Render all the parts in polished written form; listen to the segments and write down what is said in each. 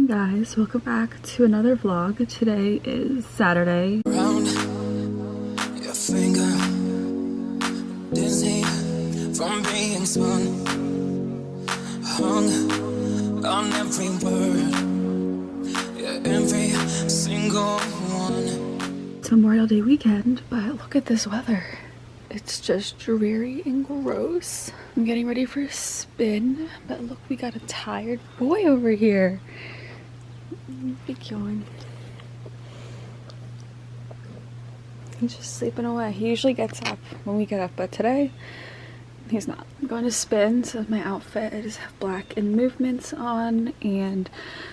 morning, guys. Welcome back to another vlog. Today is Saturday. Around your finger, dizzy from being spun, hung on every word, yeah, every single one. It's Memorial Day weekend, but look at this weather. It's just dreary and gross. I'm getting ready for a spin, but look, we got a tired boy over here. Big yawn. He's just sleeping away. He usually gets up when we get up, but today he's not. I'm going to spin, so my outfit, I just have black and movements on and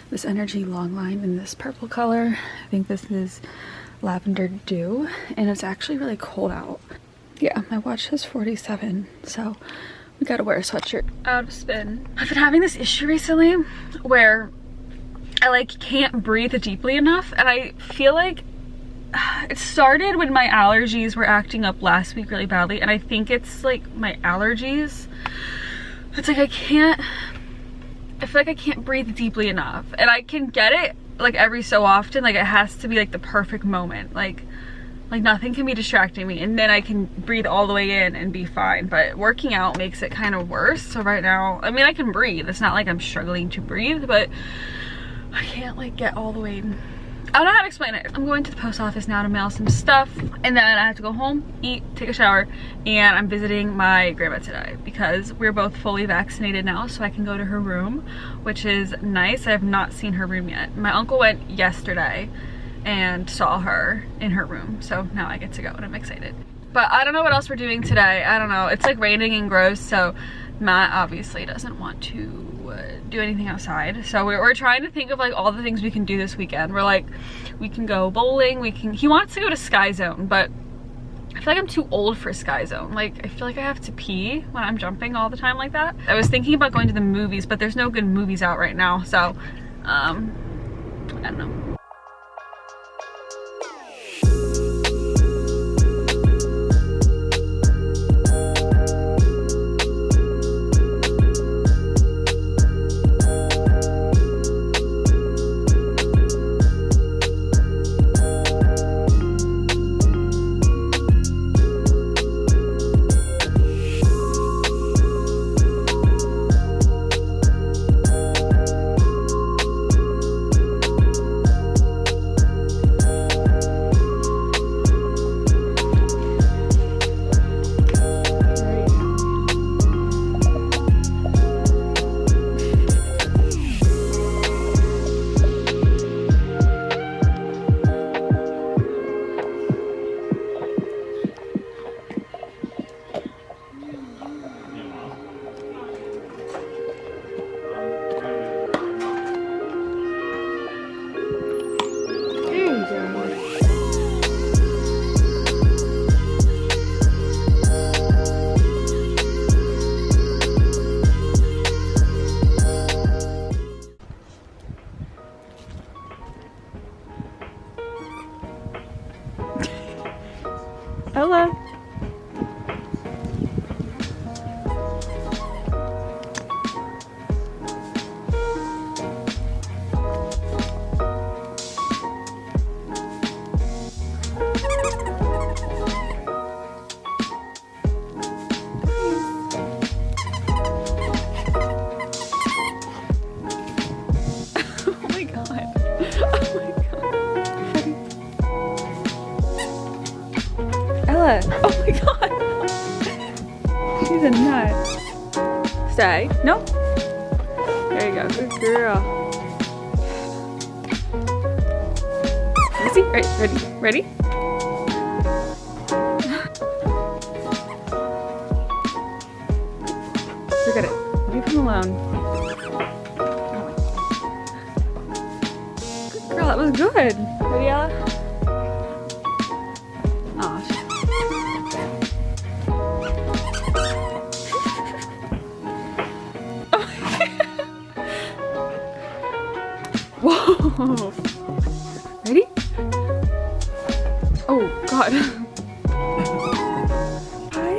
this energy long line in this purple color. I think this is Lavender Dew, and it's actually really cold out. Yeah, my watch says 47, so we gotta wear a sweatshirt. Out of spin. I've been having this issue recently where I can't breathe deeply enough, and I feel like it started when my allergies were acting up last week really badly, and I think it's like my allergies. It's like I feel like I can't breathe deeply enough, and I can get it like every so often. Like it has to be like the perfect moment, like nothing can be distracting me, and then I can breathe all the way in and be fine. But working out makes it kind of worse. So right now, I mean, I can breathe. It's not like I'm struggling to breathe, but I can't like get all the way in. I don't know how to explain it. I'm going to the post office now to mail some stuff, and then I have to go home, eat, take a shower, and I'm visiting my grandma today because we're both fully vaccinated now, so I can go to her room, which is nice. I have not seen her room yet. My uncle went yesterday and saw her in her room, so now I get to go and I'm excited. But I don't know what else we're doing today. I don't know. It's like raining and gross, so Matt obviously doesn't want to do anything outside, so we're trying to think of like all the things we can do this weekend. We're like, we can go bowling, he wants to go to Sky Zone, but I feel like I'm too old for Sky Zone. Like, I feel like I have to pee when I'm jumping all the time like that. I was thinking about going to the movies, but there's no good movies out right now, so I don't know. Hello. Oh my god. Ella. Oh my god. She's a nut. Stay. No. There you go. Good girl. Easy. Right. Ready? Ready? Look at it. Leave him alone. Good girl. That was good. Ready, Ella? Whoa. Ready? Oh god. Hi.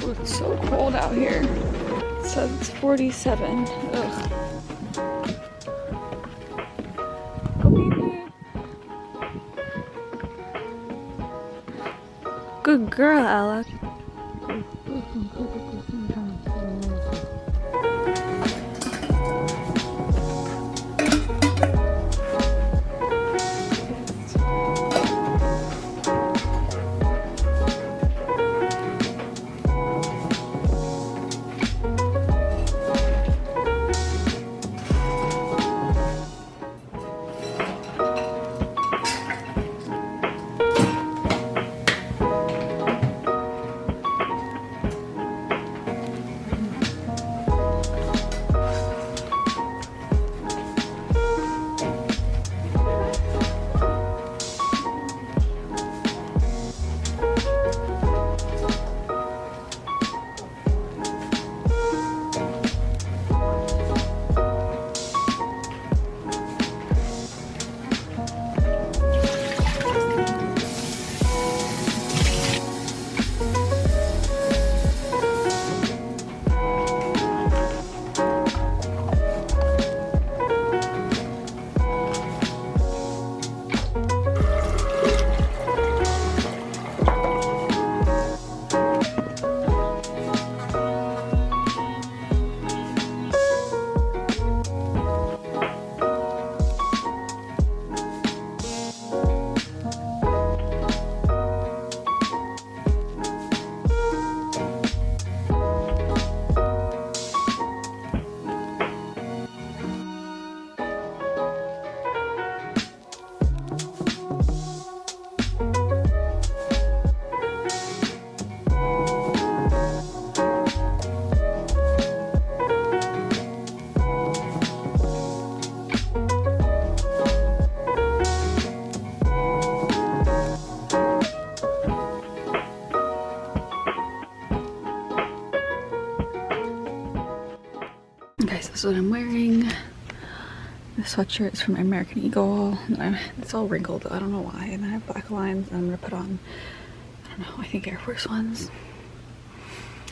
Oh, it's so cold out here. says it's 47. Ugh. Go baby. Good girl, Ella. Guys, this is what I'm wearing. The sweatshirt is from American Eagle. It's all wrinkled, I don't know why. And I have black lines and I'm gonna put on, I don't know, I think Air Force Ones.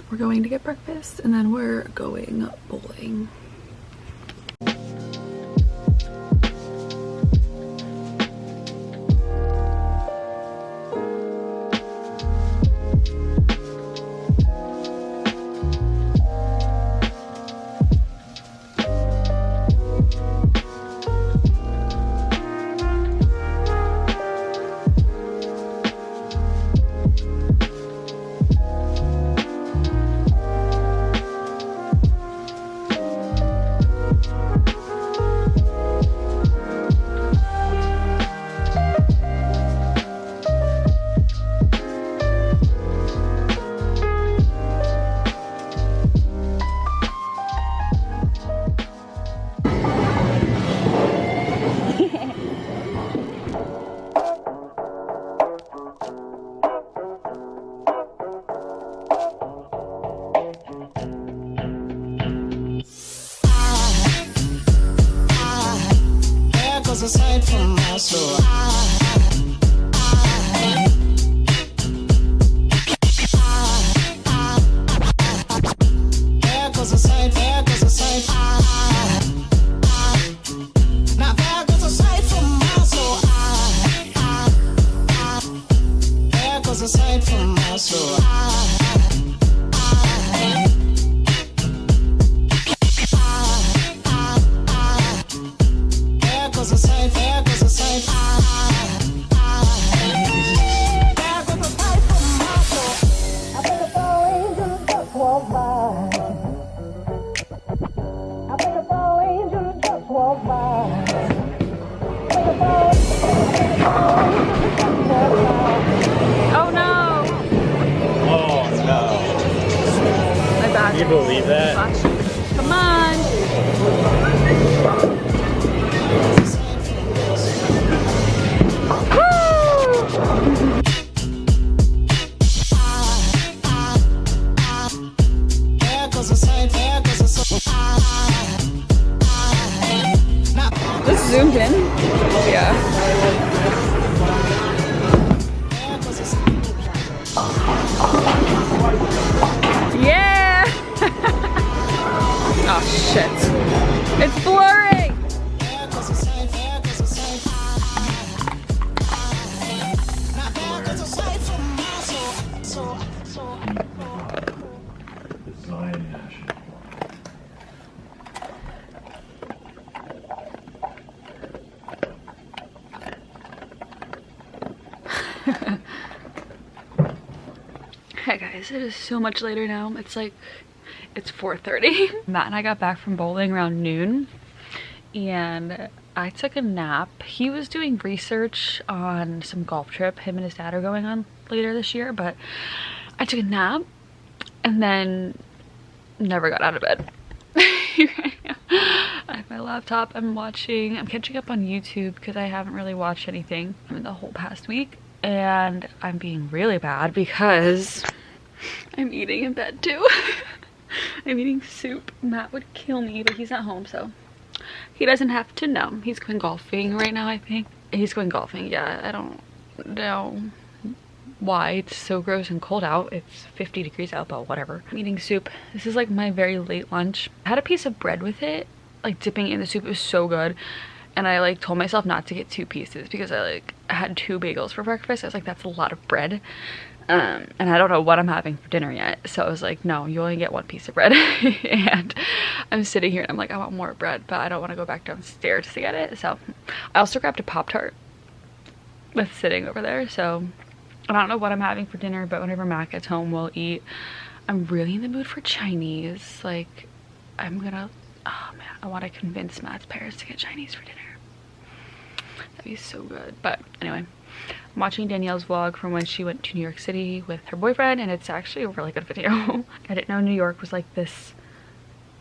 We're going to get breakfast and then we're going bowling. Aside from my soul, there goes a sight, there goes a sight. Now there goes a sight from my soul. There goes a sight from my soul. Can you believe that? Come on. Just zoomed in. Yeah. Yeah. Hey guys, it is so much later now. It's 4:30. Matt and I got back from bowling around noon and I took a nap. He was doing research on some golf trip him and his dad are going on later this year, but I took a nap and then never got out of bed. I have my laptop. I'm catching up on YouTube because I haven't really watched anything in the whole past week, and I'm being really bad because I'm eating in bed too. I'm eating soup. Matt would kill me, but he's not home, so he doesn't have to know. He's going golfing right now, I think. He's going golfing, yeah. I don't know why it's so gross and cold out. It's 50 degrees out, but whatever. I'm eating soup. This is like my very late lunch. I had a piece of bread with it, like dipping it in the soup. It was so good. And I like told myself not to get 2 pieces because I had 2 bagels for breakfast. I was like, that's a lot of bread. And I don't know what I'm having for dinner yet. So I was like, no, you only get 1 piece of bread. And I'm sitting here and I'm like, I want more bread, but I don't want to go back downstairs to get it. So I also grabbed a Pop-Tart that's sitting over there. So I don't know what I'm having for dinner, but whenever Matt gets home, we'll eat. I'm really in the mood for Chinese. Like, oh man, I want to convince Matt's parents to get Chinese for dinner. That'd be so good. But anyway, I'm watching Danielle's vlog from when she went to New York City with her boyfriend, and it's actually a really good video. I didn't know New York was like this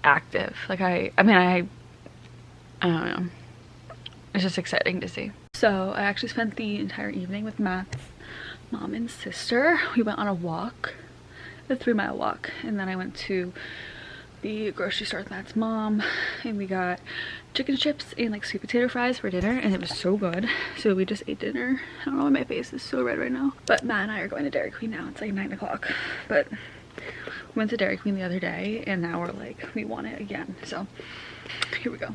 active. Like I don't know. It's just exciting to see. So I actually spent the entire evening with Matt's mom and sister. We went on a walk, a 3-mile walk, and then I went to the grocery store with Matt's mom and we got chicken chips and like sweet potato fries for dinner, and it was so good. So we just ate dinner. I don't know why my face is so red right now, but Matt and I are going to Dairy Queen now. It's like 9 o'clock, but we went to Dairy Queen the other day and now we're like, we want it again. So here we go.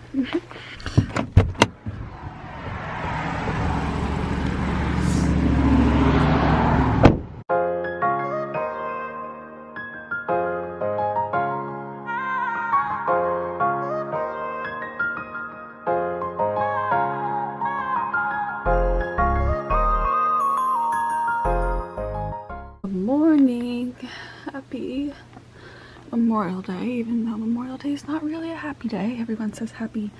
Happy Memorial Day, even though Memorial Day is not really a happy day. Everyone says happy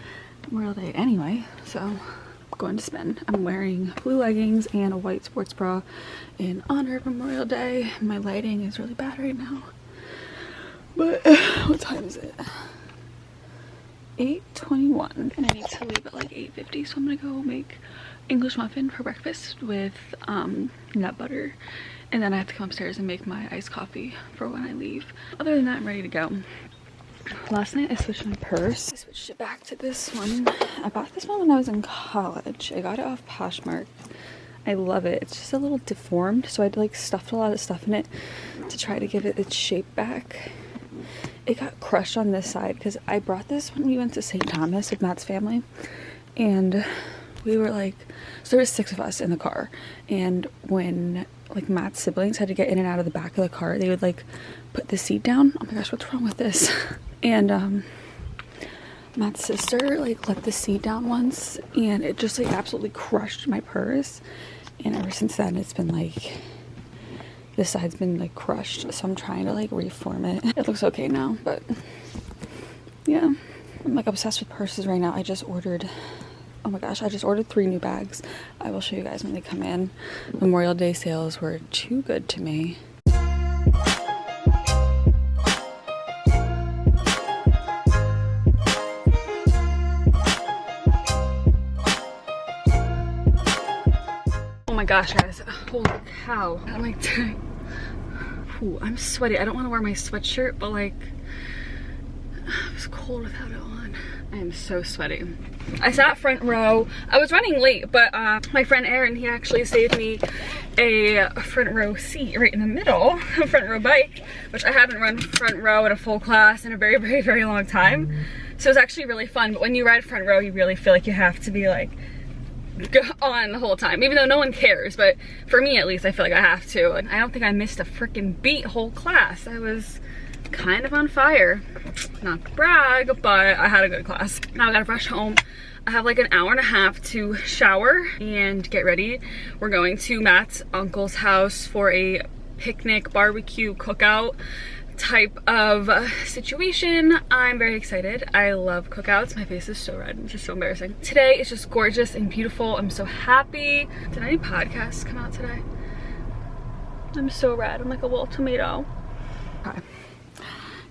Memorial Day anyway, so I'm going to spin. I'm wearing blue leggings and a white sports bra in honor of Memorial Day. My lighting is really bad right now, but what time is it? 8:21, and I need to leave at like 8:50, so I'm gonna go make English muffin for breakfast with nut butter, and then I have to come upstairs and make my iced coffee for when I leave. Other than that, I'm ready to go. Last night I switched my purse. I switched it back to this one. I bought this one when I was in college. I got it off Poshmark. I love it. It's just a little deformed, so I'd like stuffed a lot of stuff in it to try to give it its shape back. It got crushed on this side because I brought this when we went to St. Thomas with Matt's family, and we were like, so there was 6 of us in the car, and when like Matt's siblings had to get in and out of the back of the car, they would like put the seat down. Oh my gosh, what's wrong with this? And Matt's sister like let the seat down once, and it just like absolutely crushed my purse, and ever since then it's been like, this side's been like crushed, so I'm trying to like reform it. It looks okay now, but yeah, I'm like obsessed with purses right now. I just ordered, oh my gosh, I just ordered 3 new bags. I will show you guys when they come in. Memorial Day sales were too good to me. Oh my gosh, guys, holy cow. I'm like, ooh, I'm sweaty. I don't want to wear my sweatshirt, but like, it was cold without it on. I am so sweaty. I sat front row. I was running late, but my friend Aaron, he actually saved me a front row seat right in the middle, a front row bike, which I haven't run front row in a full class in a very, very, very long time. So it's actually really fun, but when you ride front row, you really feel like you have to be like on the whole time, even though no one cares, but for me at least, I feel like I have to. And I don't think I missed a freaking beat whole class. I was kind of on fire. Not to brag, but I had a good class. Now I gotta rush home. I have like an hour and a half to shower and get ready. We're going to Matt's uncle's house for a picnic, barbecue, cookout type of situation. I'm very excited. I love cookouts. My face is so red. It's just so embarrassing. Today is just gorgeous and beautiful. I'm so happy. Did any podcasts come out today? I'm so red. I'm like a little tomato. Okay.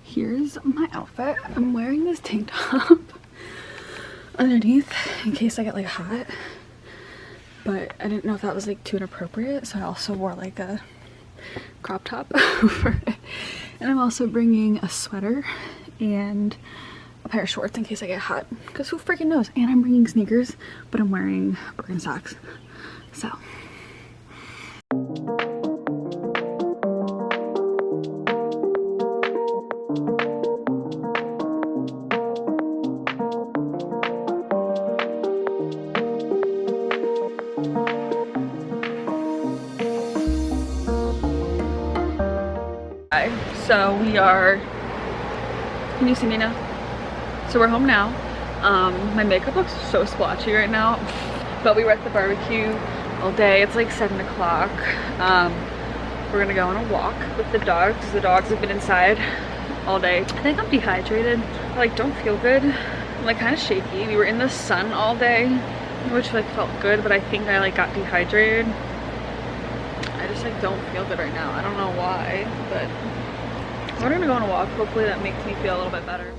Here's my outfit. I'm wearing this tank top underneath in case I get like hot, but I didn't know if that was like too inappropriate, so I also wore like a crop top over it. And I'm also bringing a sweater and a pair of shorts in case I get hot, because who freaking knows. And I'm bringing sneakers, but I'm wearing Birkenstocks. So we are, can you see me now? So we're home now. My makeup looks so splotchy right now, but we were at the barbecue all day. It's like 7 o'clock. We're gonna go on a walk with the dogs. The dogs have been inside all day. I think I'm dehydrated. I like don't feel good. I'm like kind of shaky. We were in the sun all day, which like felt good, but I think I like got dehydrated. I just like don't feel good right now. I don't know why, but we're gonna go on a walk. Hopefully that makes me feel a little bit better.